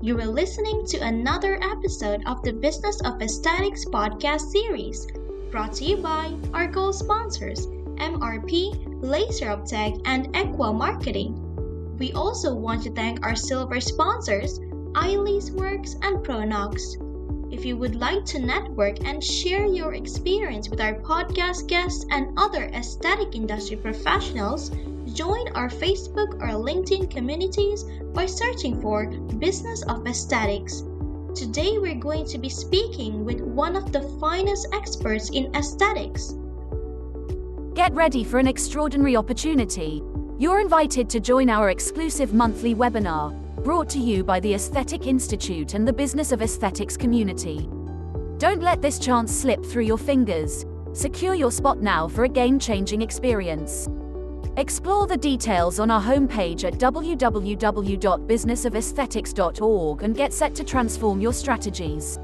You are listening to another episode of the Business of Aesthetics podcast series, brought to you by our gold sponsors, MRP, Laser Uptech, and Equa Marketing. We also want to thank our silver sponsors, Eilease Works and Pronox. If you would like to network and share your experience with our podcast guests and other aesthetic industry professionals, join our Facebook or LinkedIn communities by searching for Business of Aesthetics. Today we're going to be speaking with one of the finest experts in aesthetics. Get ready for an extraordinary opportunity. You're invited to join our exclusive monthly webinar, brought to you by the Aesthetic Institute and the Business of Aesthetics community. Don't let this chance slip through your fingers. Secure your spot now for a game-changing experience. Explore the details on our homepage at www.businessaesthetics.org and get set to transform your strategies.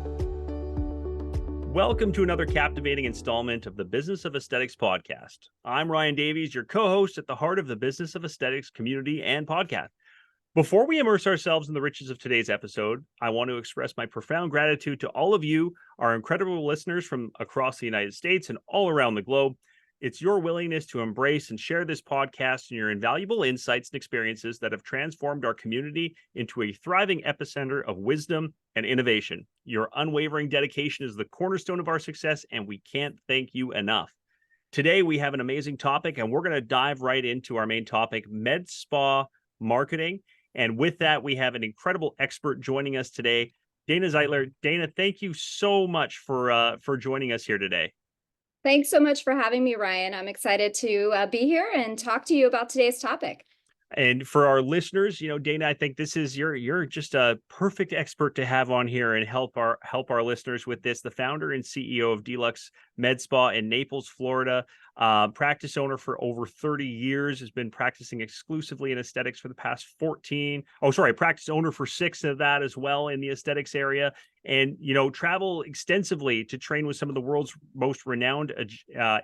Welcome to another captivating installment of the Business of Aesthetics podcast. I'm Ryan Davies, your co-host at the heart of the Business of Aesthetics community and podcast. Before we immerse ourselves in the riches of today's episode, I want to express my profound gratitude to all of you, our incredible listeners from across the United States and all around the globe. It's your willingness to embrace and share this podcast and your invaluable insights and experiences that have transformed our community into a thriving epicenter of wisdom and innovation. Your unwavering dedication is the cornerstone of our success, and we can't thank you enough. Today, we have an amazing topic, and we're going to dive right into our main topic, Medspa Marketing. And with that, we have an incredible expert joining us today, Dana Zeitler. Dana, thank you so much for joining us here today. Thanks so much for having me, Ryan. I'm excited to be here and talk to you about today's topic. And for our listeners, Dana, I think this is you're just a perfect expert to have on here and help our listeners with this. The founder and CEO of Deluxe Med Spa in Naples, Florida, practice owner for over 30 years, has been practicing exclusively in aesthetics for the past 14. Practice owner for 6 of that as well in the aesthetics area. And, travel extensively to train with some of the world's most renowned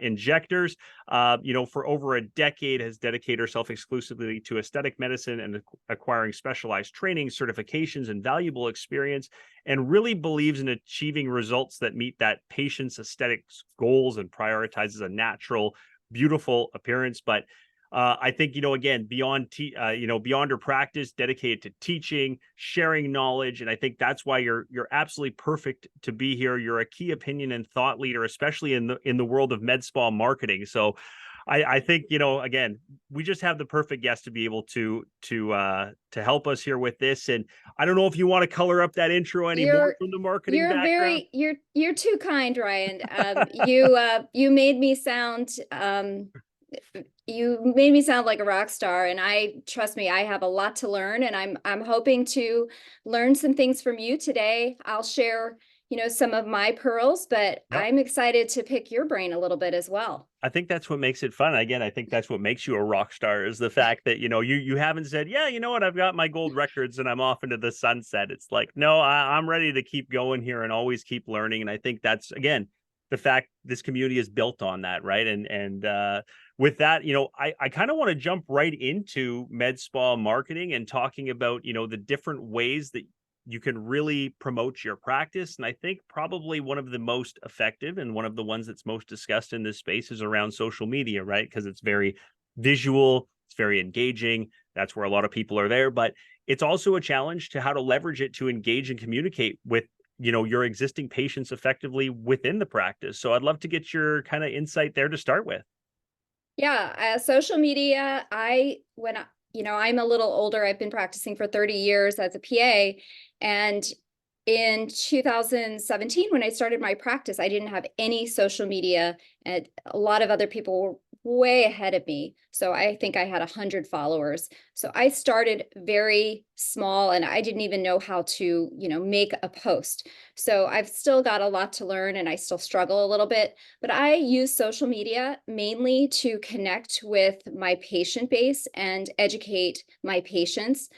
injectors. For over a decade has dedicated herself exclusively to aesthetic medicine and acquiring specialized training, certifications, and valuable experience, and really believes in achieving results that meet that patient's aesthetics goals and prioritizes a natural, beautiful appearance. But I think, again, beyond her practice, dedicated to teaching, sharing knowledge. And I think that's why you're absolutely perfect to be here. You're a key opinion and thought leader, especially in the world of med spa marketing. So I think, again, we just have the perfect guest to be able to help us here with this. And I don't know if you want to color up that intro anymore from the marketing background. You're too kind, Ryan. You made me sound like a rock star, and trust me, I have a lot to learn, and I'm hoping to learn some things from you today. I'll share, some of my pearls, but yep. I'm excited to pick your brain a little bit as well. I think that's what makes it fun. Again, I think that's what makes you a rock star, is the fact that, you haven't said, yeah, you know what, I've got my gold records and I'm off into the sunset. It's like, no, I'm ready to keep going here and always keep learning. And I think that's, again, the fact this community is built on that, right? And with that, I kind of want to jump right into med spa marketing and talking about, the different ways that you can really promote your practice. And I think probably one of the most effective and one of the ones that's most discussed in this space is around social media, right? Because it's very visual, it's very engaging. That's where a lot of people are there. But it's also a challenge to how to leverage it to engage and communicate with your existing patients effectively within the practice. So I'd love to get your kind of insight there to start with. Yeah, social media, I'm a little older. I've been practicing for 30 years as a PA. And in 2017, when I started my practice, I didn't have any social media, and a lot of other people were way ahead of me. So I think I had 100 followers. So I started very small, and I didn't even know how to, make a post. So I've still got a lot to learn, and I still struggle a little bit, but I use social media mainly to connect with my patient base and educate my patients.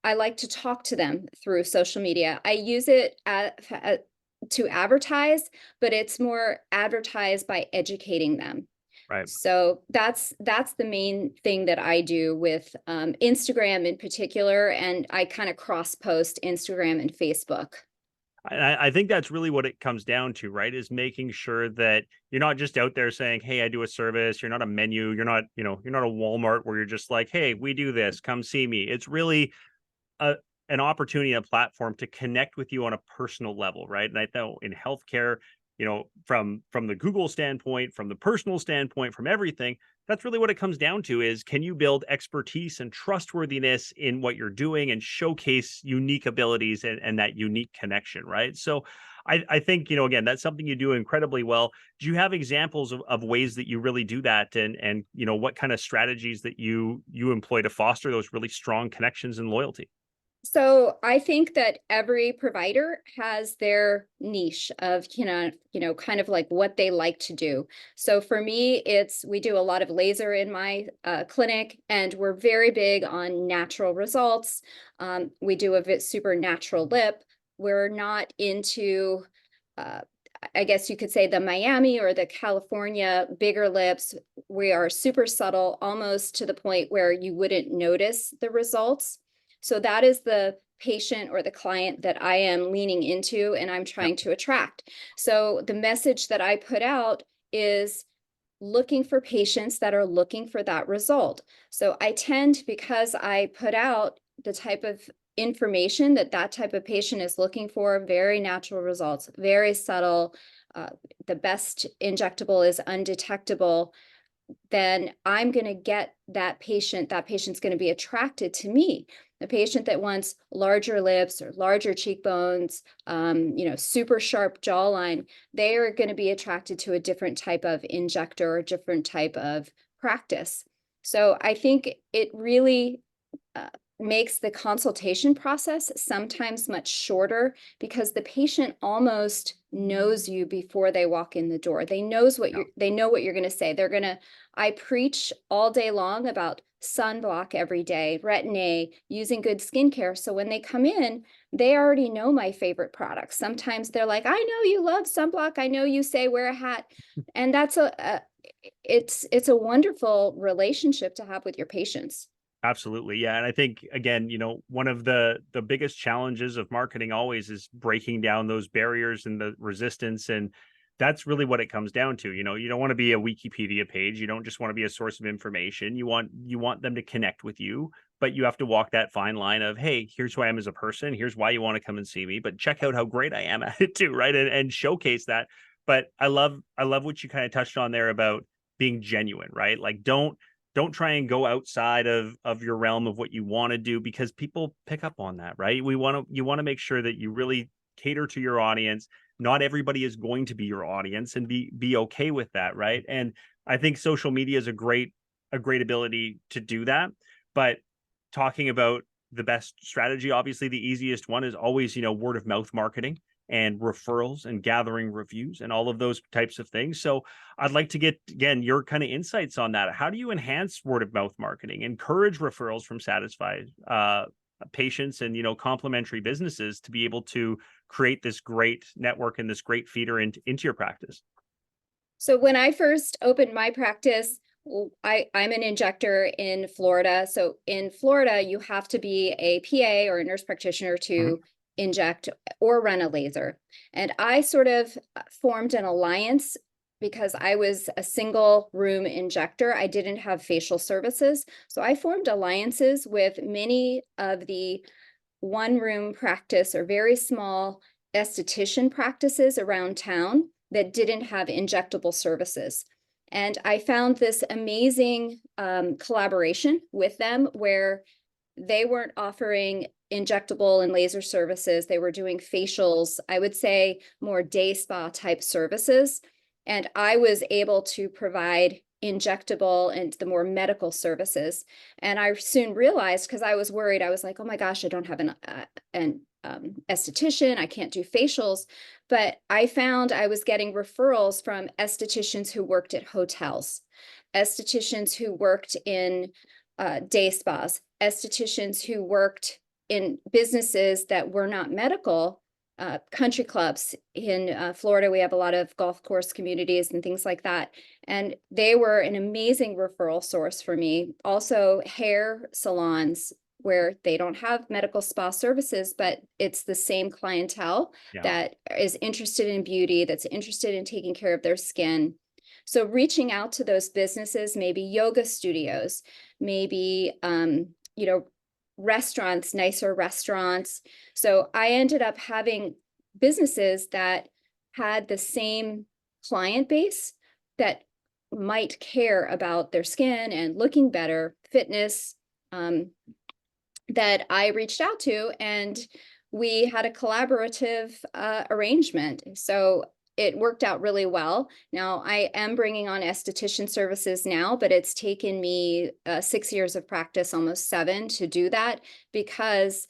I like to talk to them through social media. I use it to advertise, but it's more advertised by educating them. Right. So that's the main thing that I do with Instagram in particular, and I kind of cross post Instagram and Facebook. I think that's really what it comes down to, right? Is making sure that you're not just out there saying, "Hey, I do a service." You're not a menu. You're not, you're not a Walmart where you're just like, "Hey, we do this. Come see me." It's really a an opportunity, a platform to connect with you on a personal level, right? And I know in healthcare, from the Google standpoint, from the personal standpoint, from everything, that's really what it comes down to is can you build expertise and trustworthiness in what you're doing and showcase unique abilities and that unique connection, right? So I think, again, that's something you do incredibly well. Do you have examples of ways that you really do that and what kind of strategies that you employ to foster those really strong connections and loyalty? So I think that every provider has their niche of, kind of like what they like to do. So for me, we do a lot of laser in my clinic, and we're very big on natural results. We do a super natural lip. We're not into, uh, I guess you could say, the Miami or the California bigger lips. We are super subtle, almost to the point where you wouldn't notice the results. So that is the patient or the client that I am leaning into and I'm Yeah. trying to attract. So the message that I put out is looking for patients that are looking for that result. So I tend, because I put out the type of information that type of patient is looking for, very natural results, very subtle. Uh, the best injectable is undetectable, then I'm going to get that patient. That patient's going to be attracted to me. The patient that wants larger lips or larger cheekbones, super sharp jawline, they are going to be attracted to a different type of injector or different type of practice. So I think it really uh, makes the consultation process sometimes much shorter because the patient almost knows you before they walk in the door. They know what you're going to say. I preach all day long about sunblock every day, retin-A, using good skincare. So when they come in, they already know my favorite products. Sometimes they're like, "I know you love sunblock. I know you say wear a hat." And it's a wonderful relationship to have with your patients. Absolutely. Yeah. And I think again, one of the biggest challenges of marketing always is breaking down those barriers and the resistance. And that's really what it comes down to. You don't want to be a Wikipedia page. You don't just want to be a source of information. You want them to connect with you, but you have to walk that fine line of, hey, here's who I am as a person. Here's why you want to come and see me, but check out how great I am at it too, right? And showcase that. But I love what you kind of touched on there about being genuine, right? Like don't try and go outside of your realm of what you want to do because people pick up on that, right? You want to make sure that you really cater to your audience. Not everybody is going to be your audience and be okay with that, right? And I think social media is a great ability to do that. But talking about the best strategy, obviously the easiest one is always, word of mouth marketing and referrals and gathering reviews and all of those types of things. So I'd like to get again your kind of insights on that. How do you enhance word of mouth marketing, encourage referrals from satisfied patients and complementary businesses to be able to create this great network and this great feeder into your practice? So when I first opened my practice, I'm an injector in Florida. So in Florida, you have to be a PA or a nurse practitioner Mhm. to inject or run a laser. And I sort of formed an alliance because I was a single room injector. I didn't have facial services. So I formed alliances with many of the one room practice or very small esthetician practices around town that didn't have injectable services. And I found this amazing collaboration with them where they weren't offering injectable and laser services. They were doing facials, I would say more day spa type services. And I was able to provide injectable and the more medical services. And I soon realized, because I was worried, I was like, "Oh my gosh, I don't have an esthetician. I can't do facials." But I found I was getting referrals from estheticians who worked at hotels, estheticians who worked in day spas, estheticians who worked in businesses that were not medical, country clubs. In Florida, we have a lot of golf course communities and things like that. And they were an amazing referral source for me. Also, hair salons where they don't have medical spa services, but it's the same clientele Yeah. that is interested in beauty, that's interested in taking care of their skin. So reaching out to those businesses, maybe yoga studios, maybe, restaurants, nicer restaurants. So I ended up having businesses that had the same client base that might care about their skin and looking better, fitness, that I reached out to, and we had a collaborative arrangement. So it worked out really well. Now I am bringing on esthetician services now, but it's taken me 6 years of practice, almost 7, to do that, because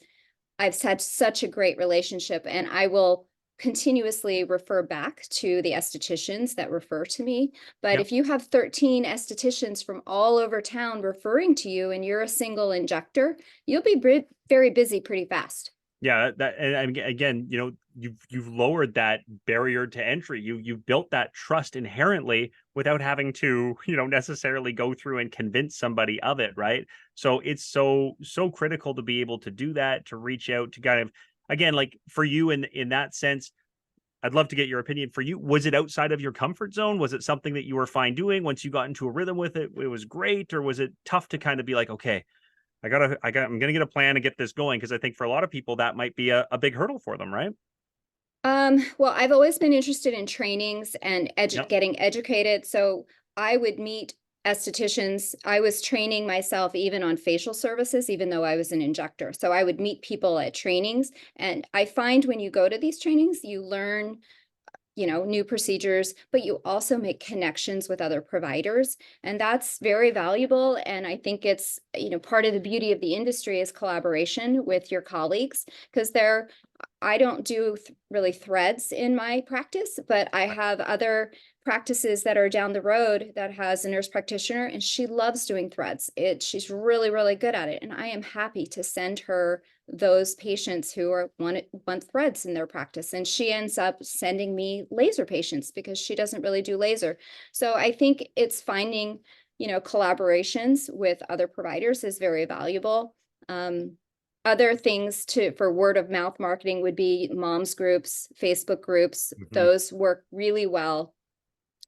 I've had such a great relationship, and I will continuously refer back to the estheticians that refer to me. But Yep. if you have 13 estheticians from all over town referring to you and you're a single injector, you'll be very busy pretty fast. Yeah, and again, you've lowered that barrier to entry. You've built that trust inherently without having to, necessarily go through and convince somebody of it, right? So it's so critical to be able to do that, to reach out, to kind of, again, like for you in that sense, I'd love to get your opinion. For you, was it outside of your comfort zone? Was it something that you were fine doing once you got into a rhythm with it? It was great, or was it tough to kind of be like, okay, I'm gonna get a plan to get this going? Because I think for a lot of people that might be a big hurdle for them, right? Well, I've always been interested in trainings and Yep. getting educated. So I would meet estheticians. I was training myself even on facial services, even though I was an injector. So I would meet people at trainings. And I find when you go to these trainings, you learn new procedures, but you also make connections with other providers. And that's very valuable. And I think it's, part of the beauty of the industry is collaboration with your colleagues, because I don't do really threads in my practice, but I have other practices that are down the road that has a nurse practitioner, and she loves doing threads. She's really, really good at it. And I am happy to send her those patients who want threads in their practice. And she ends up sending me laser patients because she doesn't really do laser. So I think it's finding, collaborations with other providers is very valuable. Other things for word of mouth marketing would be moms groups, Facebook groups. Mhm. Those work really well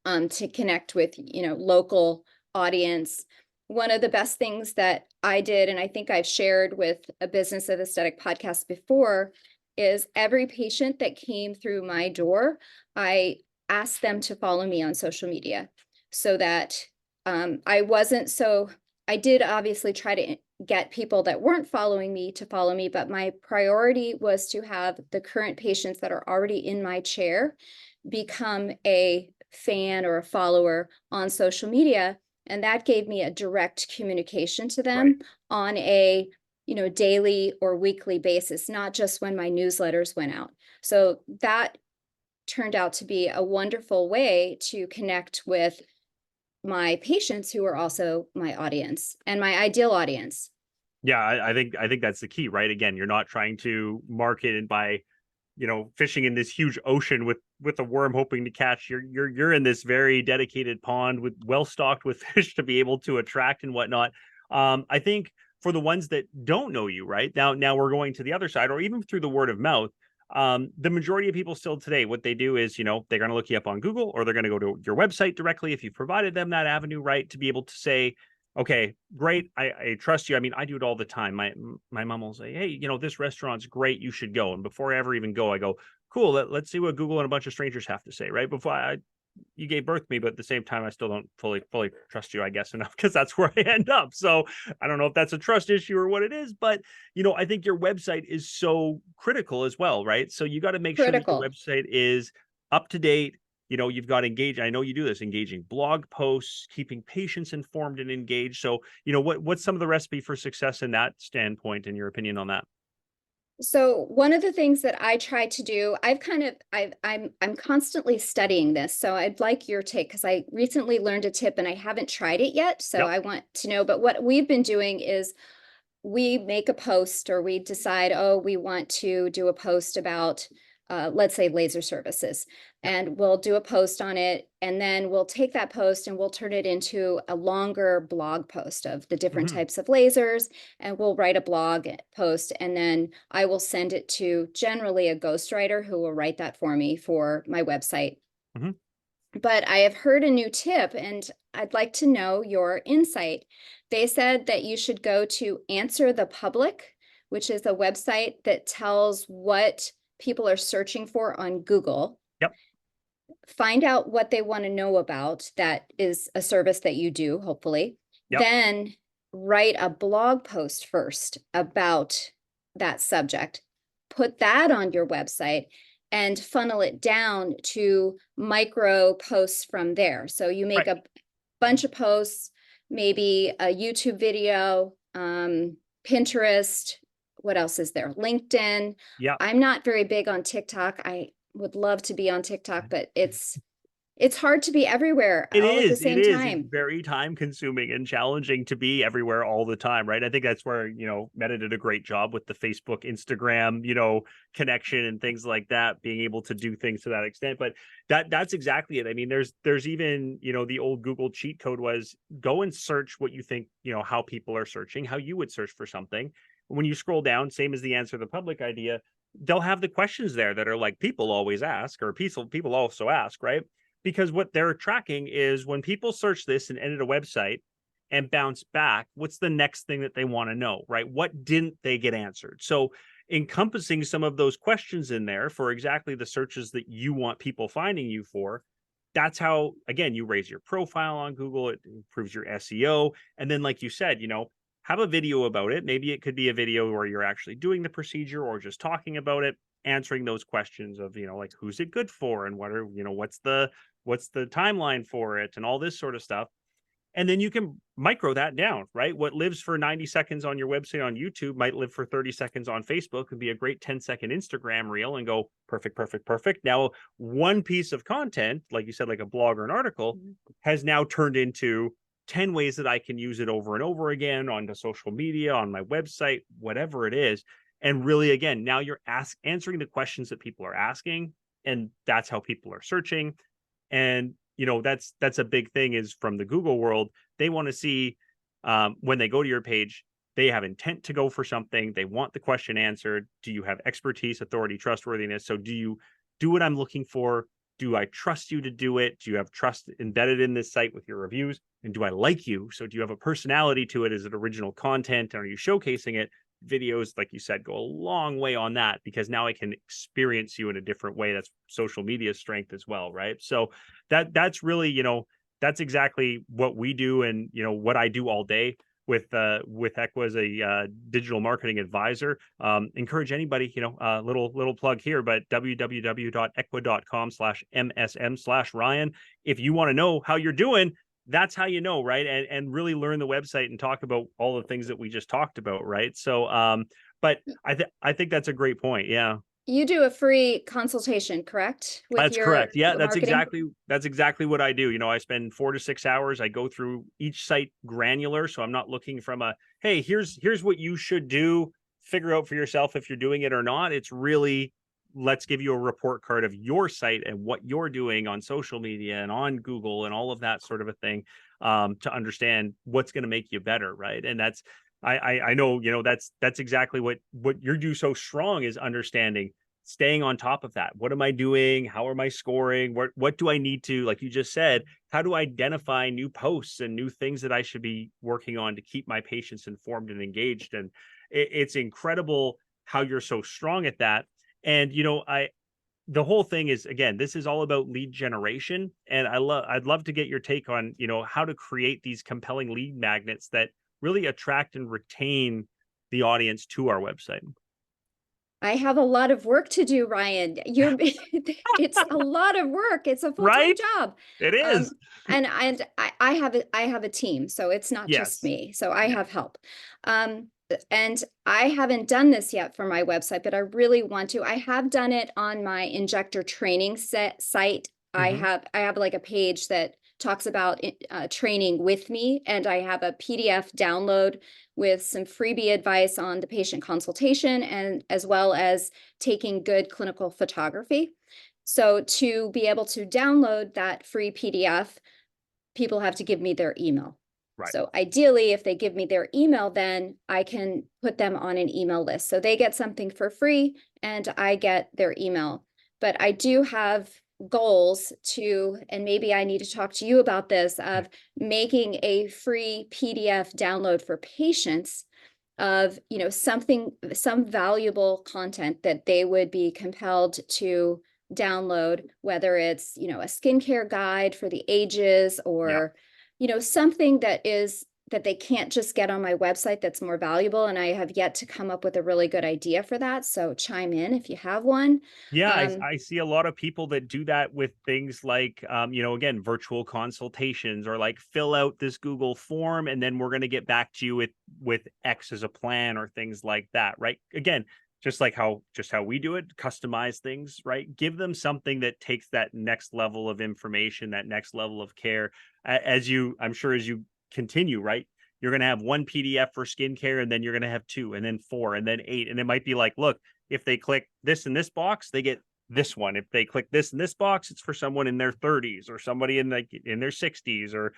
to connect with, local audience. One of the best things that I did, and I think I've shared with a Business of Aesthetic podcast before, is every patient that came through my door, I asked them to follow me on social media, so that I did obviously try to get people that weren't following me to follow me, but my priority was to have the current patients that are already in my chair become a fan or a follower on social media. And that gave me a direct communication to Right. them on a daily or weekly basis, not just when my newsletters went out. So that turned out to be a wonderful way to connect with my patients who are also my audience and my ideal audience. Yeah, I think that's the key, right? Again, you're not trying to market and by, fishing in this huge ocean with a worm hoping to catch. You're in this very dedicated pond with well stocked with fish to be able to attract and whatnot. I think for the ones that don't know you, right now we're going to the other side, or even through the word of mouth. The majority of people still today, what they do is, they're going to look you up on Google, or they're going to go to your website directly if you provided them that avenue, right? To be able to say, okay, great. I trust you. I mean, I do it all the time. My mom will say, hey, this restaurant's great. You should go. And before I ever even go, I go, cool. Let's see what Google and a bunch of strangers have to say, right? You gave birth to me, but at the same time, I still don't fully trust you, I guess, enough, because that's where I end up. So I don't know if that's a trust issue or what it is, but I think your website is so critical as well, right? So you got to make sure that your Critical. website is up to date. You've got engaged. I know you do this, engaging blog posts, keeping patients informed and engaged. So, what's some of the recipe for success in that standpoint, in your opinion on that? So one of the things that I try to do, I'm constantly studying this. So I'd like your take, because I recently learned a tip and I haven't tried it yet. So Yep. I want to know. But what we've been doing is we make a post, or we decide, oh, we want to do a post about let's say laser services, and we'll do a post on it. And then we'll take that post and we'll turn it into a longer blog post of the different Mhm. types of lasers. And we'll write a blog post, and then I will send it to generally a ghostwriter who will write that for me for my website. Mhm. But I have heard a new tip, and I'd like to know your insight. They said that you should go to Answer the Public, which is a website that tells what people are searching for on Google. Yep. Find out what they want to know about. That is a service that you do, hopefully. Yep. Then write a blog post first about that subject. Put that on your website and funnel it down to micro posts from there. So you make Right. a bunch of posts, maybe a YouTube video, Pinterest. What else is there? LinkedIn. Yeah. I'm not very big on TikTok. I would love to be on TikTok, but it's hard to be everywhere It all at the is. It same is. It's time. very time consuming and challenging to be everywhere all the time, right? I think that's where, Meta did a great job with the Facebook, Instagram, connection and things like that, being able to do things to that extent. But that's exactly it. I mean, there's even, the old Google cheat code was go and search what you think, how people are searching, how you would search for something. When you scroll down, same as the Answer the Public idea, they'll have the questions there that are like people always ask, or people also ask, right? Because what they're tracking is when people search this and edit a website and bounce back, what's the next thing that they want to know, right? What didn't they get answered? So encompassing some of those questions in there for exactly the searches that you want people finding you for, that's how, again, you raise your profile on Google, it improves your SEO. And then, like you said, have a video about it. Maybe it could be a video where you're actually doing the procedure or just talking about it, answering those questions of, like, who's it good for, and what are, what's the timeline for it, and all this sort of stuff. And then you can micro that down, right? What lives for 90 seconds on your website on YouTube might live for 30 seconds on Facebook and be a great 10-second Instagram reel and go perfect, perfect, perfect. Now, one piece of content, like you said, like a blog or an article, has now turned into 10 ways that I can use it over and over again onto social media, on my website, whatever it is. And really, again, now you're answering the questions that people are asking, and that's how people are searching. And that's a big thing is from the Google world. They want to see when they go to your page, they have intent to go for something. They want the question answered. Do you have expertise, authority, trustworthiness? So do you do what I'm looking for? Do I trust you to do it? Do you have trust embedded in this site with your reviews? And do I like you? So do you have a personality to it? Is it original content? Are you showcasing it? Videos, like you said, go a long way on that, because now I can experience you in a different way. That's social media strength as well, right? So that's really, that's exactly what we do, and what I do all day with Equa as a digital marketing advisor. Encourage anybody, little plug here, but www.equa.com/msm/Ryan. If you want to know how you're doing, that's how you know, right? And really learn the website and talk about all the things that we just talked about, right? So but I think that's a great point. Yeah. You do a free consultation, correct? With That's your correct. Yeah, marketing? that's exactly what I do. I spend 4 to 6 hours. I go through each site granular, so I'm not looking from a, hey, here's what you should do, figure out for yourself if you're doing it or not. It's really, let's give you a report card of your site and what you're doing on social media and on Google and all of that sort of a thing, to understand what's going to make you better, right? And that's I know, that's exactly what you do so strong, is understanding, staying on top of that. What am I doing? How am I scoring? What do I need to, like you just said, how to identify new posts and new things that I should be working on to keep my patients informed and engaged? And it's incredible how you're so strong at that. And the whole thing is, again, this is all about lead generation, and I'd love to get your take on how to create these compelling lead magnets that really attract and retain the audience to our website. I have a lot of work to do, Ryan. It's a lot of work. It's a full-time Right? job. It is. And I have a team, so it's not just Yes. me. So I Yeah. have help. And I haven't done this yet for my website, but I really want to. I have done it on my injector training site. I have like a page that talks about training with me, and I have a PDF download with some freebie advice on the patient consultation and as well as taking good clinical photography. So to be able to download that free PDF, people have to give me their email. Right. So ideally, if they give me their email, then I can put them on an email list. So they get something for free and I get their email. But I do have goals to, and maybe I need to talk to you about this, of making a free PDF download for patients of, some valuable content that they would be compelled to download, whether it's, a skincare guide for the ages or, something that they can't just get on my website that's more valuable. And I have yet to come up with a really good idea for that. So chime in if you have one. Yeah, Um, I see a lot of people that do that with things like, again, virtual consultations or like fill out this Google form and then we're going to get back to you with X as a plan or things like that, right? Again, just how we do it, customize things, right? Give them something that takes that next level of information, that next level of care. I'm sure as you continue, right? You're going to have one PDF for skincare and then you're going to have two and then four and then eight. And it might be like, look, if they click this in this box, they get this one. If they click this in this box, it's for someone in their 30s or somebody in their 60s. Or,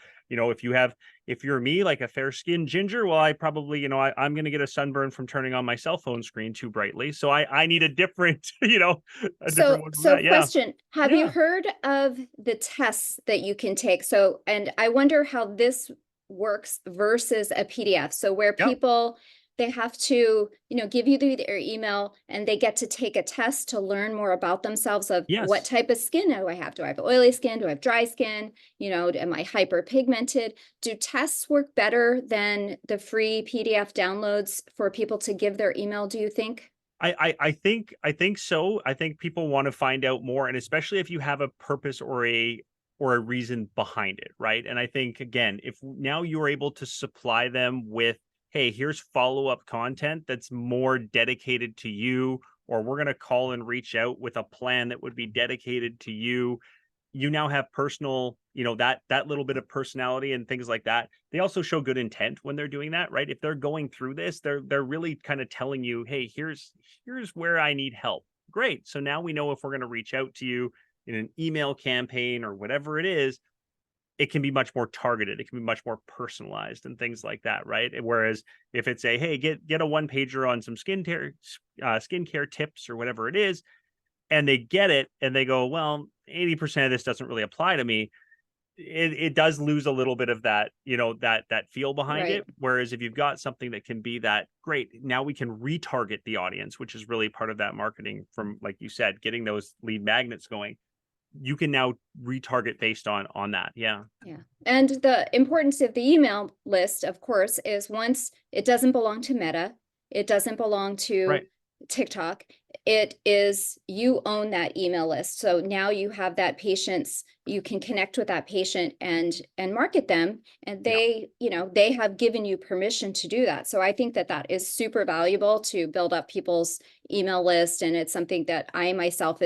if you're me, like a fair skinned ginger, well, I probably, I'm going to get a sunburn from turning on my cell phone screen too brightly. So I need a different, a different one from So that. Yeah. question, have you Yeah. heard of the tests that you can take? So, and I wonder how this works versus a PDF. So where Yep. people, they have to, give you their email and they get to take a test to learn more about themselves of what Yes. type of skin do I have? Do I have oily skin? Do I have dry skin? Am I hyperpigmented? Do tests work better than the free PDF downloads for people to give their email, do you think? I think so. I think people want to find out more, and especially if you have a purpose or a reason behind it, right? And I think again, if now you're able to supply them with, hey, here's follow-up content that's more dedicated to you, or we're going to call and reach out with a plan that would be dedicated to you. You now have personal, that little bit of personality and things like that. They also show good intent when they're doing that, right? If they're going through this, they're really kind of telling you, hey, here's where I need help. Great. So now we know if we're going to reach out to you in an email campaign or whatever it is, it can be much more targeted. It can be much more personalized and things like that, right? Whereas if it's a, hey, get a one pager on some skincare tips or whatever it is, and they get it and they go, well, 80% of this doesn't really apply to me. It does lose a little bit of that, that feel behind Right. it. Whereas if you've got something that can be that great, now we can retarget the audience, which is really part of that marketing from, like you said, getting those lead magnets going. You can now retarget based on that. Yeah. Yeah. And the importance of the email list, of course, is once it doesn't belong to Meta, it doesn't belong to Right. TikTok. It is, you own that email list. So now you have that patient's, you can connect with that patient and market them. And Yeah. they have given you permission to do that. So I think that is super valuable to build up people's email list. And it's something that I myself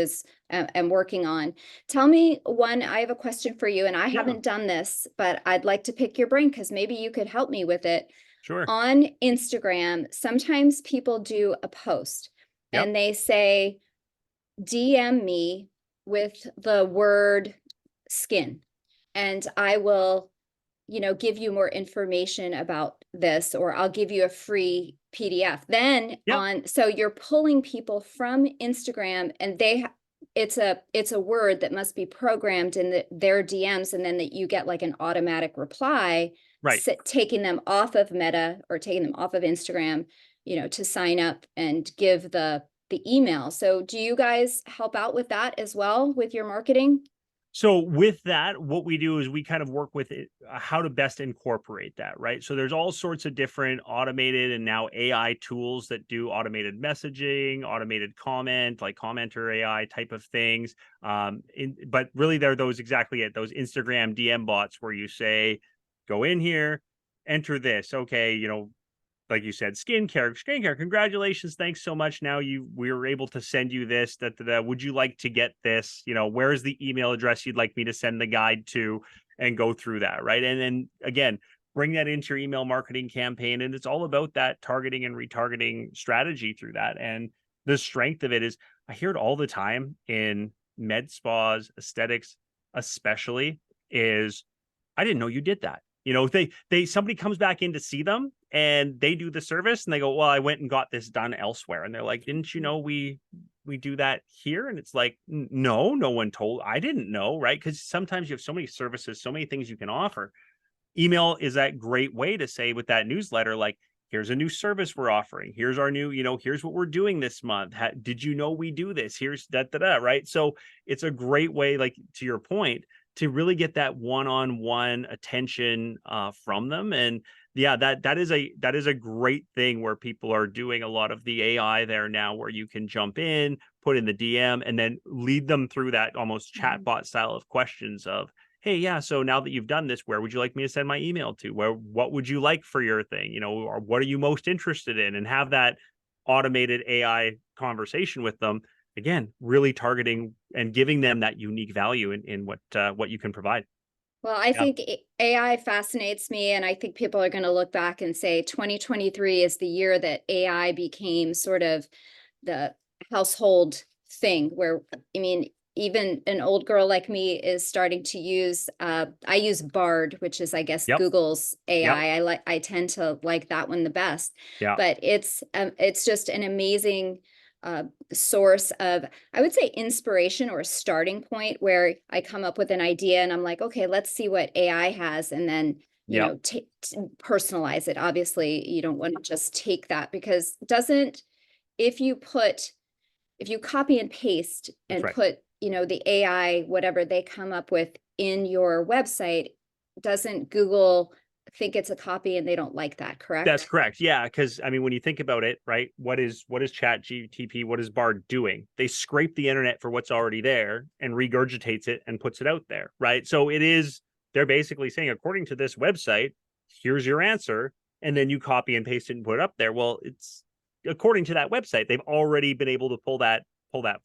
am working on. Tell me I have a question for you, and I Yeah. haven't done this, but I'd like to pick your brain because maybe you could help me with it. Sure. On Instagram, sometimes people do a post Yep. and they say, DM me with the word skin, and I will, give you more information about this, or I'll give you a free PDF. Then Yep. so you're pulling people from Instagram and it's a word that must be programmed in their DMs, and then that you get like an automatic reply, Right. taking them off of Meta or taking them off of Instagram, to sign up and give the email. So do you guys help out with that as well with your marketing? So with that, what we do is we kind of work with it, how to best incorporate that, right? So there's all sorts of different automated and now AI tools that do automated messaging, automated comment, like commenter AI type of things. But really, they're those exactly it, those Instagram DM bots where you say, go in here, enter this. Okay, like you said, skincare, congratulations, thanks so much. Now we were able to send you this, that would you like to get this? Where's the email address you'd like me to send the guide to? and go through that, right? And then again, bring that into your email marketing campaign. And it's all about that targeting and retargeting strategy through that. And the strength of it is, I hear it all the time in med spas, aesthetics, especially, is, I didn't know you did that. Somebody comes back in to see them and they do the service and they go, well, I went and got this done elsewhere. And they're like, didn't you know we do that here? And it's like, no one told. I didn't know, right? Because sometimes you have so many services, so many things you can offer. Email is that great way to say with that newsletter, like, here's a new service we're offering. Here's our new, here's what we're doing this month. Did you know we do this? Here's right? So it's a great way, like to your point, to really get that one-on-one attention from them. And yeah, that is a great thing where people are doing a lot of the AI there now, where you can jump in, put in the DM, and then lead them through that almost chatbot style of questions of, hey, yeah, so now that you've done this, where would you like me to send my email to? What would you like for your thing? Or what are you most interested in? And have that automated AI conversation with them. Again, really targeting and giving them that unique value in what you can provide. Well, I think AI fascinates me, and I think people are going to look back and say 2023 is the year that AI became sort of the household thing, where, I mean, even an old girl like me is starting to use, I use Bard, which is, I guess, Yep. Google's Yep. AI. I tend to like that one the best. Yeah. But it's just an amazing source of, I would say, inspiration, or a starting point, where I come up with an idea and I'm like, okay, let's see what AI has, and then Yep. personalize it. Obviously, you don't want to just take that, because if you copy and paste That's and right. put, the AI, whatever they come up with, in your website, doesn't Google think it's a copy, and they don't like that, correct? That's correct. Yeah, because I mean, when you think about it, right? What is Chat GTP? What is Bard doing? They scrape the internet for what's already there and regurgitates it and puts it out there, right? So they're basically saying, according to this website, here's your answer, and then you copy and paste it and put it up there. Well, it's according to that website. They've already been able to pull that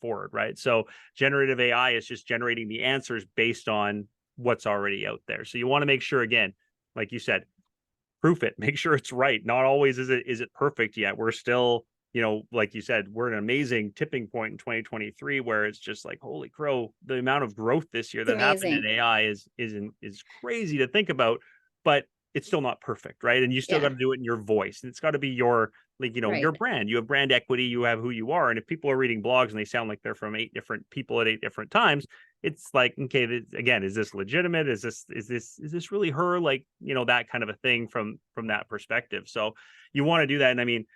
forward, right? So generative AI is just generating the answers based on what's already out there. So you want to make sure, again, like you said, proof it, make sure it's right. Not always is it perfect yet. We're still, like you said, we're an amazing tipping point in 2023, where it's just like, holy crow, the amount of growth this year It's that happened in amazing. AI is crazy to think about. But it's still not perfect, right? And you still got Yeah, to do it in your voice, and it's got to be your, like, your right. brand. You have brand equity, you have who you are. And if people are reading blogs and they sound like they're from 8 different people at 8 different times, it's like, okay, again, is this legitimate? Is this really her? Like, that kind of a thing from that perspective. So you want to do that. And I mean,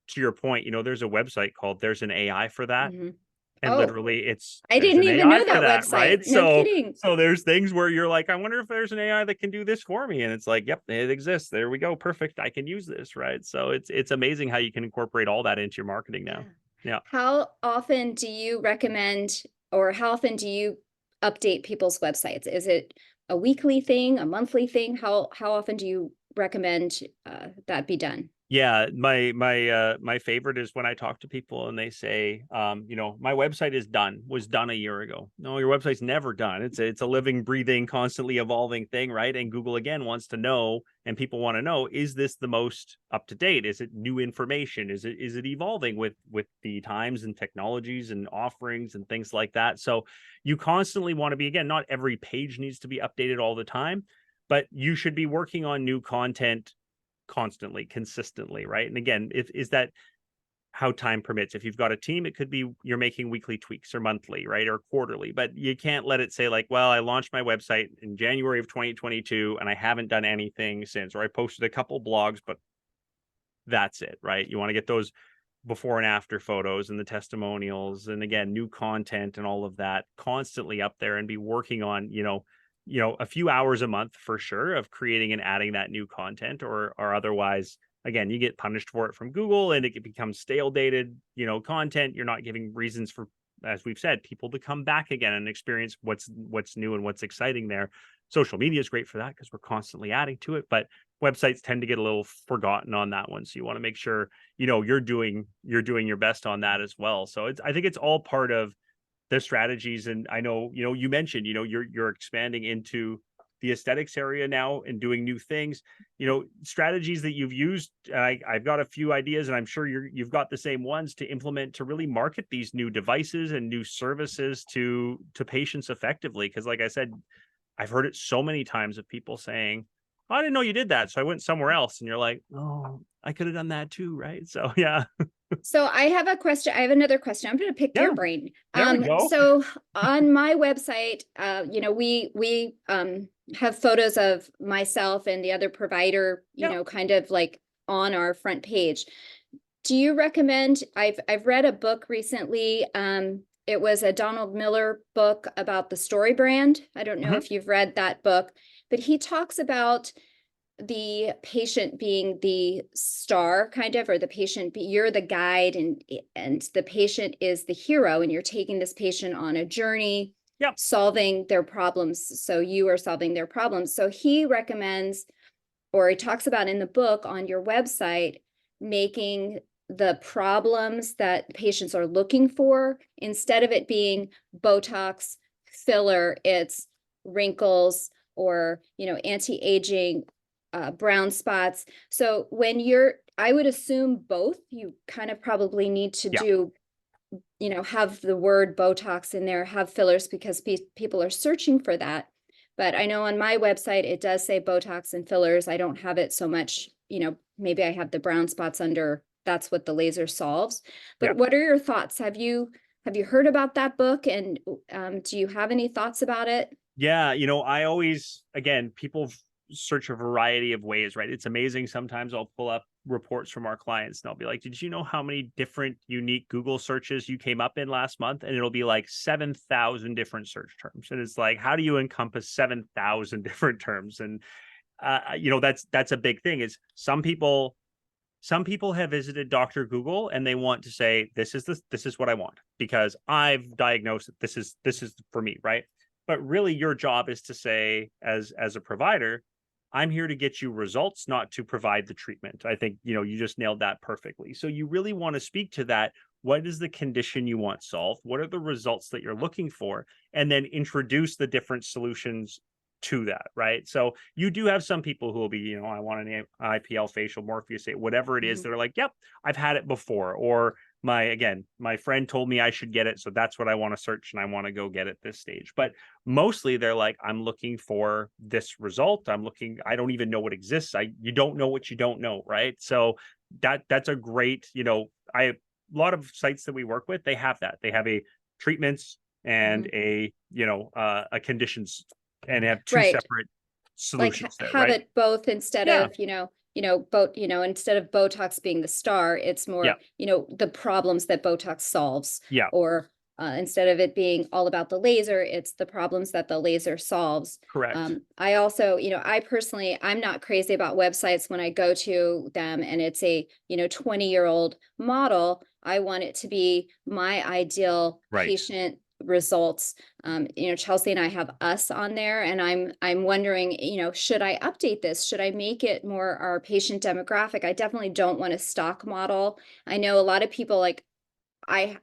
to your point, there's a website called There's an AI for that. Mhm. And Oh, literally I there's didn't an even AI know for that that, website. right? No So kidding. there's things where you're like, I wonder if there's an AI that can do this for me. And it's like, yep, it exists. There we go. Perfect. I can use this, right? So it's amazing how you can incorporate all that into your marketing now. Yeah. Yeah. How often do you recommend, or how often do you update people's websites? Is it a weekly thing, a monthly thing? How often do you recommend that be done? Yeah, my favorite is when I talk to people and they say, my website was done a year ago. No, your website's never done. It's a living, breathing, constantly evolving thing, right? And Google again wants to know, and people want to know, is this the most up to date? Is it new information? Is it evolving with the times and technologies and offerings and things like that? So you constantly want to be, again, not every page needs to be updated all the time, but you should be working on new content constantly, consistently, right? And again, is that how time permits. If you've got a team, it could be you're making weekly tweaks, or monthly, right, or quarterly. But you can't let it say like, well, I launched my website in January of 2022 and I haven't done anything since, or I posted a couple blogs, but that's it, right? You want to get those before and after photos and the testimonials, and again, new content and all of that constantly up there, and be working on, a few hours a month for sure of creating and adding that new content, or otherwise, again, you get punished for it from Google, and it becomes stale dated, content. You're not giving reasons for, as we've said, people to come back again and experience what's new and what's exciting there. Social media is great for that because we're constantly adding to it, but websites tend to get a little forgotten on that one. So you want to make sure, you're doing your best on that as well. So I think it's all part of the strategies. And I know, you mentioned, you're expanding into the aesthetics area now and doing new things, strategies that you've used. I've got a few ideas, and I'm sure you've got the same ones to implement to really market these new devices and new services to patients effectively. Because like I said, I've heard it so many times of people saying, "Oh, I didn't know you did that, so I went somewhere else." And you're like, "Oh, I could have done that too," right? So yeah. So I have a question. I have another question. I'm going to pick Yeah, your brain. there we go. So on my website, we have photos of myself and the other provider, Yeah. kind of like on our front page. Do you recommend? I've read a book recently. It was a Donald Miller book about the story brand. I don't know Mhm. if you've read that book, but he talks about the patient being the star kind of, or the patient you're the guide, and the patient is the hero, and you're taking this patient on a journey, Yep. solving their problems, so you are solving their problems. So he recommends, or he talks about in the book on your website, making the problems that patients are looking for, instead of it being Botox, filler, it's wrinkles, or anti-aging, brown spots. So I would assume both. You kind of probably need to Yeah. do, have the word Botox in there, have fillers, because people are searching for that. But I know on my website, it does say Botox and fillers. I don't have it so much, maybe I have the brown spots under, that's what the laser solves. Yeah. But what are your thoughts? Have you heard about that book? And do you have any thoughts about it? Yeah, I always, again, people search a variety of ways, right? It's amazing. Sometimes I'll pull up reports from our clients and I'll be like, "Did you know how many different unique Google searches you came up in last month?" And it'll be like 7,000 different search terms. And it's like, how do you encompass 7,000 different terms? And that's a big thing. Is some people have visited Dr. Google and they want to say, this is what I want because I've diagnosed it. This is for me, right? But really your job is to say, as a provider, I'm here to get you results, not to provide the treatment. I think, you just nailed that perfectly. So you really want to speak to that. What is the condition you want solved? What are the results that you're looking for? And then introduce the different solutions to that, right? So you do have some people who will be, I want an IPL facial morpheus, whatever it is. Mhm. They're like, yep, I've had it before. Or my friend told me I should get it. So that's what I want to search and I want to go get it this stage. But mostly they're like, I'm looking for this result. I don't even know what exists. You don't know what you don't know, right? So that's a great, a lot of sites that we work with, they have that. They have a treatments and Mhm. a conditions, and have two Right. separate Like solutions there, have right? it both, instead Yeah. of, instead of Botox being the star, it's Yeah. more, the problems that Botox solves. Yeah. Or instead of it being all about the laser, it's the problems that the laser solves. Correct. I also, I personally, I'm not crazy about websites when I go to them and it's a, 20-year-old model. I want it to be my ideal Right. patient results. Chelsea and I have us on there, and I'm wondering, should I update this? Should I make it more our patient demographic? I definitely don't want a stock model. I know a lot of people, like, I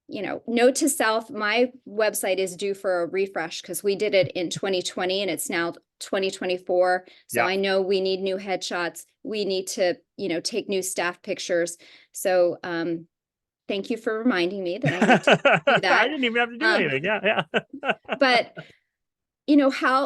note to self, my website is due for a refresh because we did it in 2020 and it's now 2024. So Yeah. I know we need new headshots. We need to, take new staff pictures. So thank you for reminding me that I need to do I that. didn't even have to do Um, anything. Yeah. Yeah. but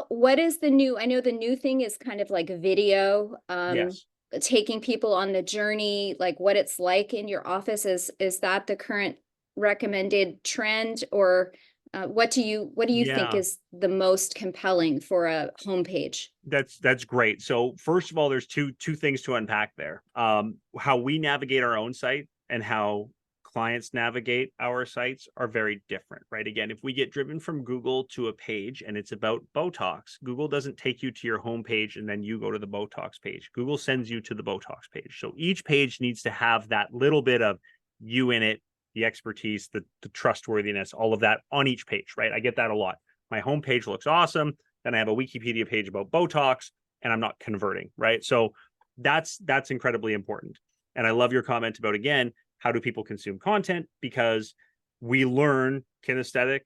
what is the new? I know the new thing is kind of like video, Yes. taking people on the journey, like what it's like in your office. Is that the current recommended trend, or what do you think Yeah. is the most compelling for a homepage? That's great. So first of all, there's two things to unpack there. How we navigate our own site and how clients navigate our sites are very different, right? Again, if we get driven from Google to a page and it's about Botox, Google doesn't take you to your homepage and then you go to the Botox page. Google sends you to the Botox page. So each page needs to have that little bit of you in it, the expertise, the trustworthiness, all of that on each page, right? I get that a lot. My homepage looks awesome. Then I have a Wikipedia page about Botox and I'm not converting, right? So that's incredibly important. And I love your comment about, again, how do people consume content? Because we learn kinesthetic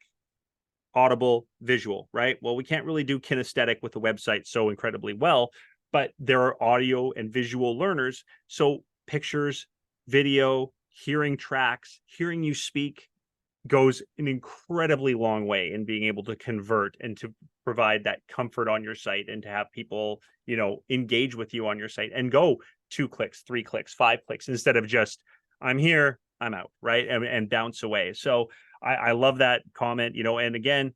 audible, visual, right? Well, we can't really do kinesthetic with the website so incredibly well, but there are audio and visual learners. So pictures, video, hearing tracks, hearing you speak goes an incredibly long way in being able to convert and to provide that comfort on your site and to have people, engage with you on your site and go 2 clicks, 3 clicks, 5 clicks instead of just I'm here, I'm out, right? And bounce away. So I love that comment, and again,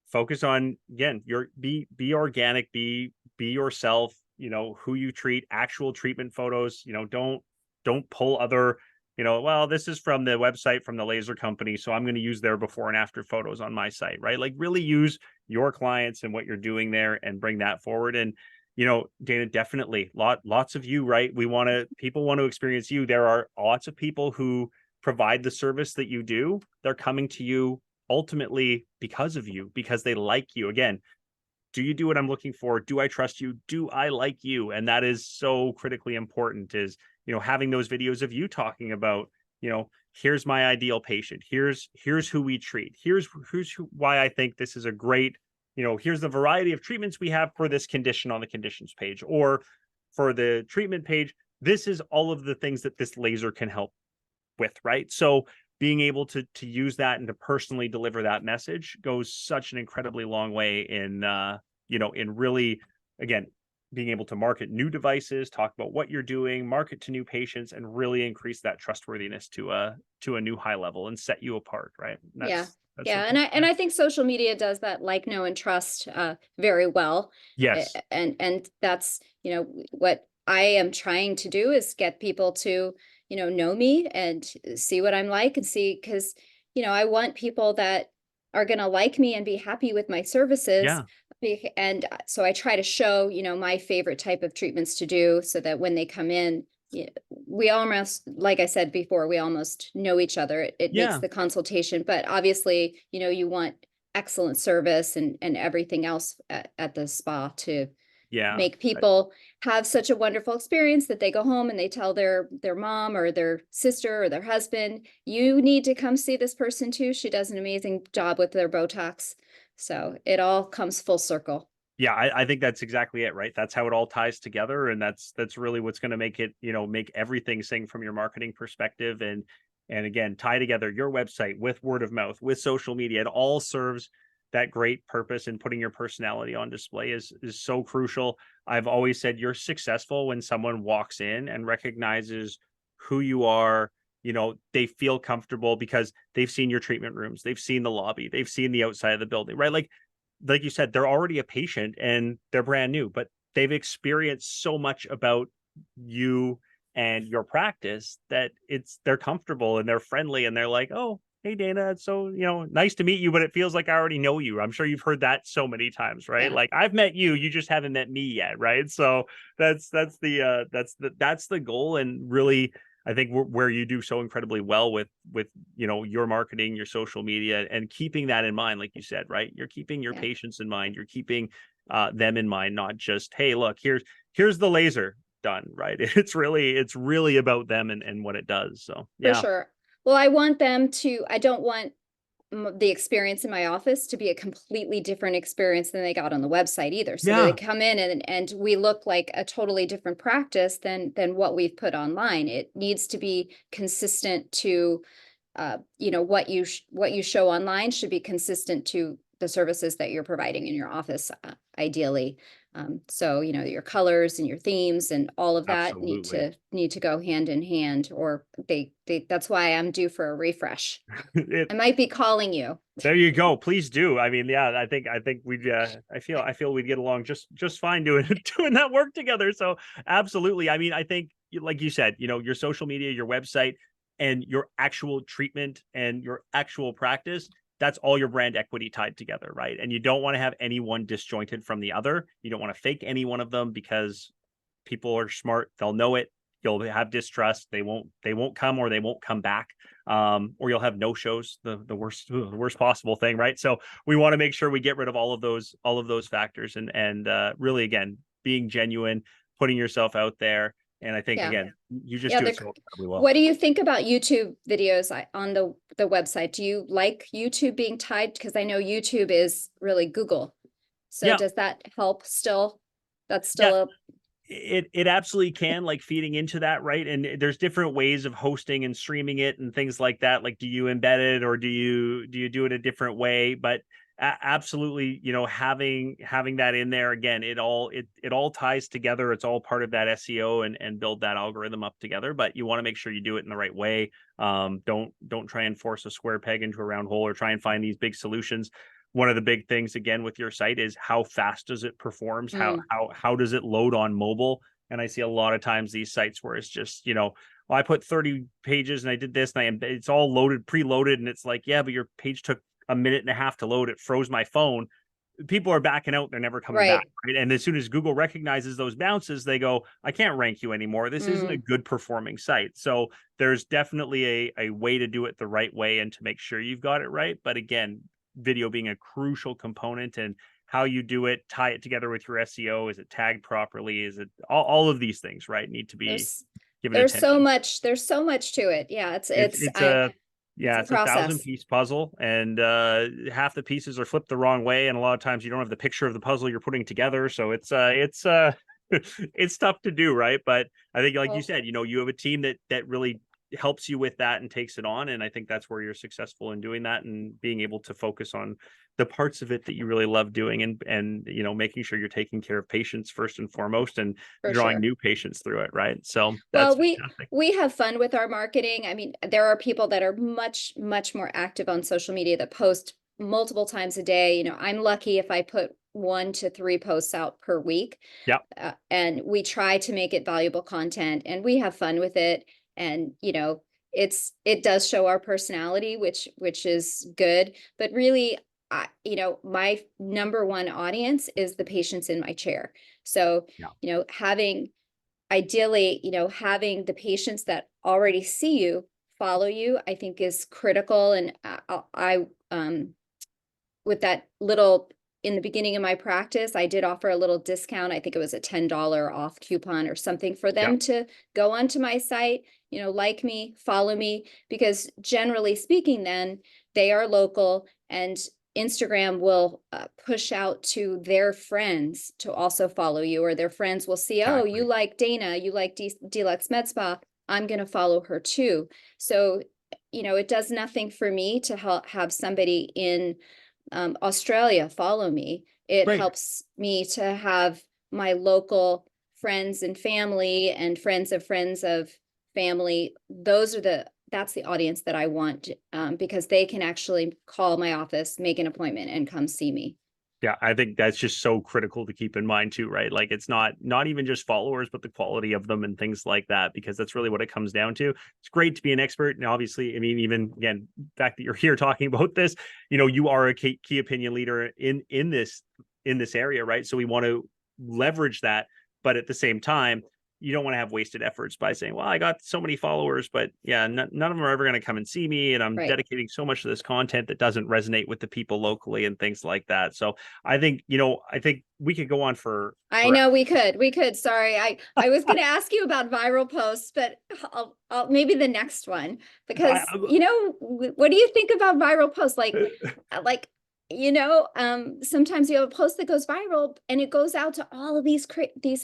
focus on, again, be organic, be yourself, who you treat, actual treatment photos, don't pull other, well, this is from the website from the laser company, so I'm going to use their before and after photos on my site, right? Like really use your clients and what you're doing there and bring that forward. And Dana, definitely lots of you, right? People want to experience you. There are lots of people who provide the service that you do. They're coming to you ultimately because of you, because they like you. Again, do you do what I'm looking for? Do I trust you? Do I like you? And that is so critically important, is, having those videos of you talking about, here's my ideal patient. Here's who we treat. Why I think this is a great, here's the variety of treatments we have for this condition on the conditions page, or for the treatment page. This is all of the things that this laser can help with, right? So being able to use that and to personally deliver that message goes such an incredibly long way in, in really, again, being able to market new devices, talk about what you're doing, market to new patients, and really increase that trustworthiness to a new high level and set you apart, right? Yeah. That's Yeah. the And I think social media does that, like, know, and trust very well. yes, And that's, what I am trying to do is get people to, know me and see what I'm like, and see, because, I want people that are going to like me and be happy with my services. yeah, And so I try to show, my favorite type of treatments to do, so that when they come in, we almost, like I said before, we almost know each other. It makes yeah, the consultation, but obviously, you want excellent service and everything else at the spa to yeah. make people have such a wonderful experience that they go home and they tell their mom or their sister or their husband, you need to come see this person too. She does an amazing job with their Botox. So it all comes full circle. Yeah, I think that's exactly it, right? That's how it all ties together, and that's really what's going to make it, make everything sing from your marketing perspective, and again, tie together your website with word of mouth, with social media. It all serves that great purpose, and putting your personality on display is so crucial. I've always said you're successful when someone walks in and recognizes who you are. They feel comfortable because they've seen your treatment rooms, they've seen the lobby, they've seen the outside of the building, right? Like you said, they're already a patient and they're brand new, but they've experienced so much about you and your practice that they're comfortable and they're friendly and they're like, oh, hey Dana, it's so, nice to meet you, but it feels like I already know you. I'm sure you've heard that so many times, right? Yeah, Like I've met you, you just haven't met me yet, right? So that's the goal. And really, I think where you do so incredibly well with your marketing, your social media, and keeping that in mind, like you said, right? You're keeping your yeah, patients in mind. You're keeping them in mind, not just, hey, look, here's the laser done, right? It's really about them and what it does. So for yeah, sure. Well, I don't want the experience in my office to be a completely different experience than they got on the website either. So that they yeah, come in and we look like a totally different practice than what we've put online. It needs to be consistent to, what you show online should be consistent to the services that you're providing in your office, ideally. So, your colors and your themes and all of that absolutely. need to go hand in hand, or that's why I'm due for a refresh. It I might be calling you. There you go. Please do. I mean, yeah, I think we'd I feel we'd get along just fine doing doing that work together. So absolutely. I mean, I think like you said, your social media, your website, and your actual treatment and your actual practice, that's all your brand equity tied together, right? And you don't want to have any one disjointed from the other. You don't want to fake any one of them, because people are smart. They'll know it. You'll have distrust. They won't come, or they won't come back. Or you'll have no shows, the worst possible thing, right? So we want to make sure we get rid of all of those factors, and really, again, being genuine, putting yourself out there, And I think, Yeah. again, you just Yeah, do it so incredibly well. what do you think about YouTube videos on the website? Do you like YouTube being tied? Because I know YouTube is really Google. So Yeah. does that help still? That's Yeah. still a It absolutely can, like, feeding into that, right? And there's different ways of hosting and streaming it and things like that. Like, do you embed it, or do you do it a different way? But absolutely, having that in there, again, it all ties together. It's all part of that SEO and build that algorithm up together. But you want to make sure you do it in the right way. Don't try and force a square peg into a round hole, or try and find these big solutions. One of the big things, again, with your site is how fast does it performs, how does it load on mobile? And I see a lot of times these sites where it's just, well, I put 30 pages and I did this, and it's all loaded, preloaded, and it's like, yeah, but your page took a minute and a half to load. It froze my phone. People are backing out, they're never coming back, right. right? And as soon as Google recognizes those bounces, they go, I can't rank you anymore. This isn't a good performing site. So there's definitely a way to do it the right way and to make sure you've got it right. But again, video being a crucial component, and how you do it, tie it together with your SEO. Is it tagged properly? Is it all of these things, right? Need to be There's given attention. there's so much to it. Yeah, It's a it's yeah, a it's a 1,000 process. piece puzzle, and half the pieces are flipped the wrong way, and a lot of times you don't have the picture of the puzzle you're putting together. So it's it's tough to do, right? But I think, like you Well, said, you have a team that really helps you with that and takes it on. And I think that's where you're successful in doing that, and being able to focus on the parts of it that you really love doing, and making sure you're taking care of patients first and foremost, and for drawing sure. new patients through it, right? So that's Well, fantastic. we have fun with our marketing. I mean, there are people that are much more active on social media that post multiple times a day. I'm lucky if I put 1 to 3 posts out per week. Yeah. And we try to make it valuable content, and we have fun with it. And it does show our personality, which is good. But really, my number one audience is the patients in my chair. So, Yeah. having ideally, having the patients that already see you follow you, I think is critical. And with that little, in the beginning of my practice, I did offer a little discount. I think it was a $10 off coupon or something for Yeah. them to go onto my site, like me, follow me, because generally speaking, then they are local, and Instagram will push out to their friends to also follow you, or their friends will see, oh, you Exactly. like Dana, you like Deluxe Med Spa, I'm going to follow her too. So, it does nothing for me to have somebody in Australia follow me. It Great. helps me to have my local friends and family, and friends of family. That's the audience that I want, because they can actually call my office, make an appointment, and come see me. Yeah, I think that's just so critical to keep in mind too, right? Like, it's not even just followers, but the quality of them and things like that, because that's really what it comes down to. It's great to be an expert, and obviously, I mean, even again, the fact that you're here talking about this, you are a key opinion leader in this area, right? So we want to leverage that, but at the same time, you don't want to have wasted efforts by saying, well, I got so many followers, but yeah, none of them are ever going to come and see me, and I'm Right. dedicating so much to this content that doesn't resonate with the people locally and things like that. So I think we could go on for I forever. know we could. Sorry, I was going to ask you about viral posts, but I'll maybe the next one, I, because what do you think about viral posts? Like, sometimes you have a post that goes viral and it goes out to all of these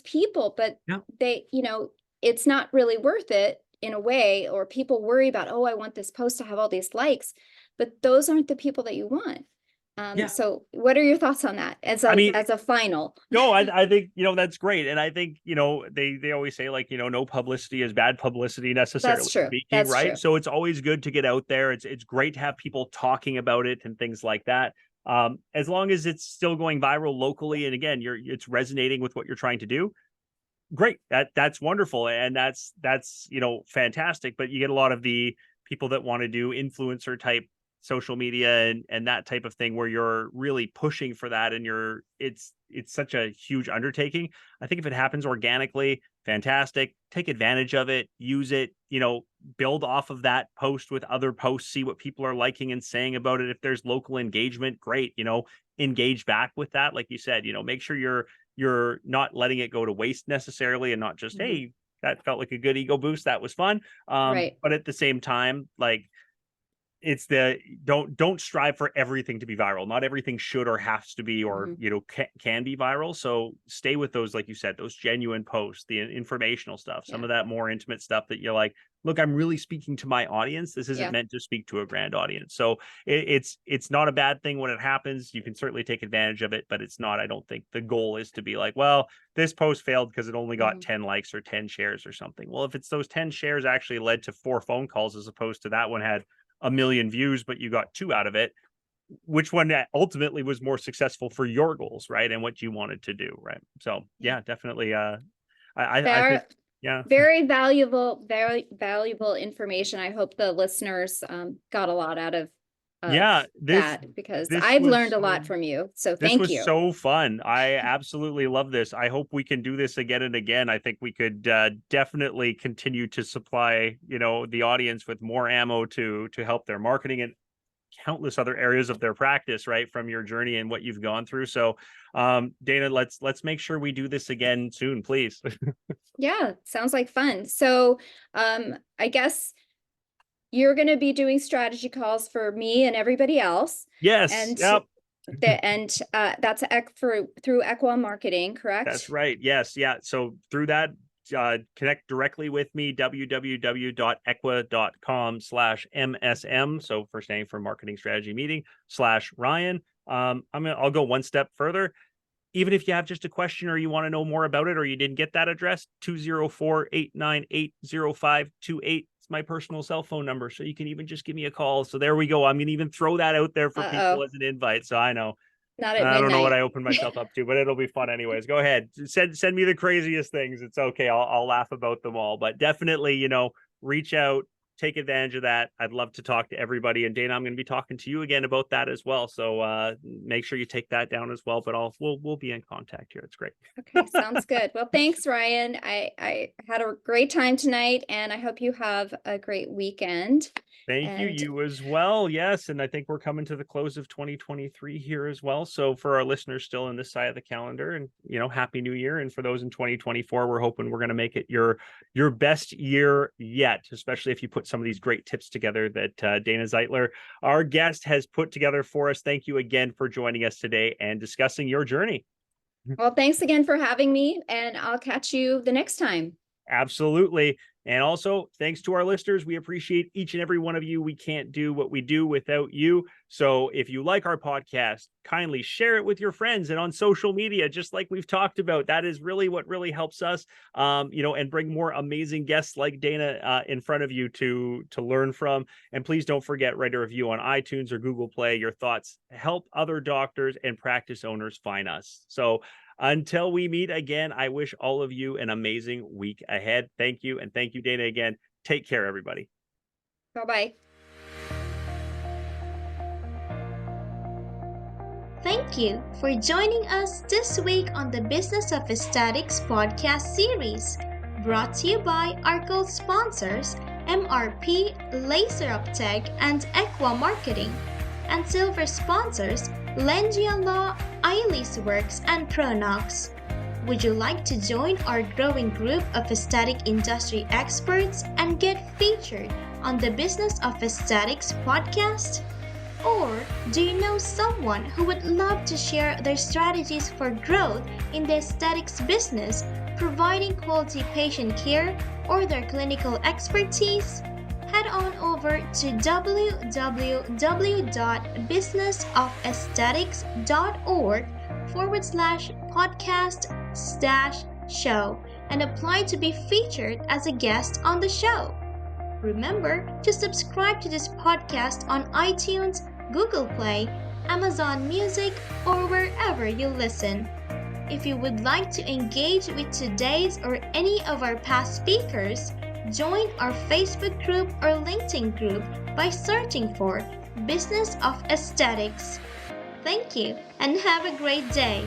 people, but yeah, they, it's not really worth it in a way, or people worry about, oh, I want this post to have all these likes, but those aren't the people that you want. yeah. So what are your thoughts on that as I a mean, as a final? no, I think that's great, and I think they always say, like, no publicity is bad publicity, That's necessarily true. speaking, That's right? true. So it's always good to get out there. It's great to have people talking about it and things like that. As long as it's still going viral locally, and again, it's resonating with what you're trying to do, great. That's wonderful, and that's fantastic. But you get a lot of the people that want to do influencer type social media and that type of thing, where you're really pushing for that, and it's such a huge undertaking. I think if it happens organically, fantastic. Take advantage of it, use it, build off of that post with other posts, see what people are liking and saying about it. If there's local engagement, great. Engage back with that. Like you said, make sure you're not letting it go to waste necessarily, and not just, Mhm. hey, that felt like a good ego boost. That was fun. Right. But at the same time, like, it's don't strive for everything to be viral. Not everything should or has to be, or can be viral. So stay with those, like you said, those genuine posts, the informational stuff, some Yeah. of that more intimate stuff that you're like, look, I'm really speaking to my audience. This isn't Yeah. meant to speak to a grand audience. So it's not a bad thing when it happens. You can certainly take advantage of it, but it's not, I don't think the goal is to be like, well, this post failed because it only got 10 likes or 10 shares or something. Well, if it's those 10 shares actually led to 4 phone calls as opposed to that one had 1 million views, but you got 2 out of it, which one ultimately was more successful for your goals, right? And what you wanted to do, right? So yeah, definitely. I think, yeah. Very valuable information. I hope the listeners got a lot out of that, because I've learned a lot from you. So this thank was you. so fun. I absolutely love this. I hope we can do this again and again. I think we could definitely continue to supply, the audience with more ammo to help their marketing and countless other areas of their practice, right, from your journey and what you've gone through. So Dana, let's make sure we do this again soon, please. Yeah, sounds like fun. So I guess you're going to be doing strategy calls for me and everybody else. Yes. And Yep. That's through Medspa Marketing, correct? That's right. Yes. Yeah. So through that, connect directly with me, www.equa.com/MSM. So first name for marketing strategy meeting /Ryan. I'll go one step further. Even if you have just a question or you want to know more about it, or you didn't get that address, 204-898-0528. It's my personal cell phone number. So you can even just give me a call. So there we go. I'm going to even throw that out there for people as an invite. So I know. Not at I don't know what I midnight. opened myself up to, but it'll be fun anyways. Go ahead. Send me the craziest things. It's okay. I'll laugh about them all, but definitely, reach out, take advantage of that. I'd love to talk to everybody. And Dana, I'm going to be talking to you again about that as well. So make sure you take that down as well, but we'll be in contact here. It's great. Okay, sounds good. Well, thanks, Ryan. I had a great time tonight, and I hope you have a great weekend. Thank you. You as well. Yes. And I think we're coming to the close of 2023 here as well. So for our listeners still on this side of the calendar, and, happy new year. And for those in 2024, we're hoping we're going to make it your best year yet, especially if you put some of these great tips together that Dana Zeitler, our guest, has put together for us. Thank you again for joining us today and discussing your journey. Well, thanks again for having me, and I'll catch you the next time. Absolutely. And also, thanks to our listeners. We appreciate each and every one of you. We can't do what we do without you. So if you like our podcast, kindly share it with your friends and on social media, just like we've talked about. That is really what really helps us, and bring more amazing guests like Dana in front of you to learn from. And please don't forget, write a review on iTunes or Google Play. Your thoughts help other doctors and practice owners find us. So until we meet again, I wish all of you an amazing week ahead. Thank you. And thank you, Dana, again. Take care, everybody. Bye-bye. Thank you for joining us this week on the Business of Aesthetics podcast series, brought to you by our gold sponsors, MRP, Laser Uptech, and Medspa Marketing, and silver sponsors, Lengia Law, Eilis Works, and Pronox. Would you like to join our growing group of aesthetic industry experts and get featured on the Business of Aesthetics podcast? Or do you know someone who would love to share their strategies for growth in the aesthetics business, providing quality patient care or their clinical expertise? Head on over to www.businessofaesthetics.org/podcast-show and apply to be featured as a guest on the show. Remember to subscribe to this podcast on iTunes, Google Play, Amazon Music, or wherever you listen. If you would like to engage with today's or any of our past speakers, join our Facebook group or LinkedIn group by searching for Business of Aesthetics. Thank you and have a great day.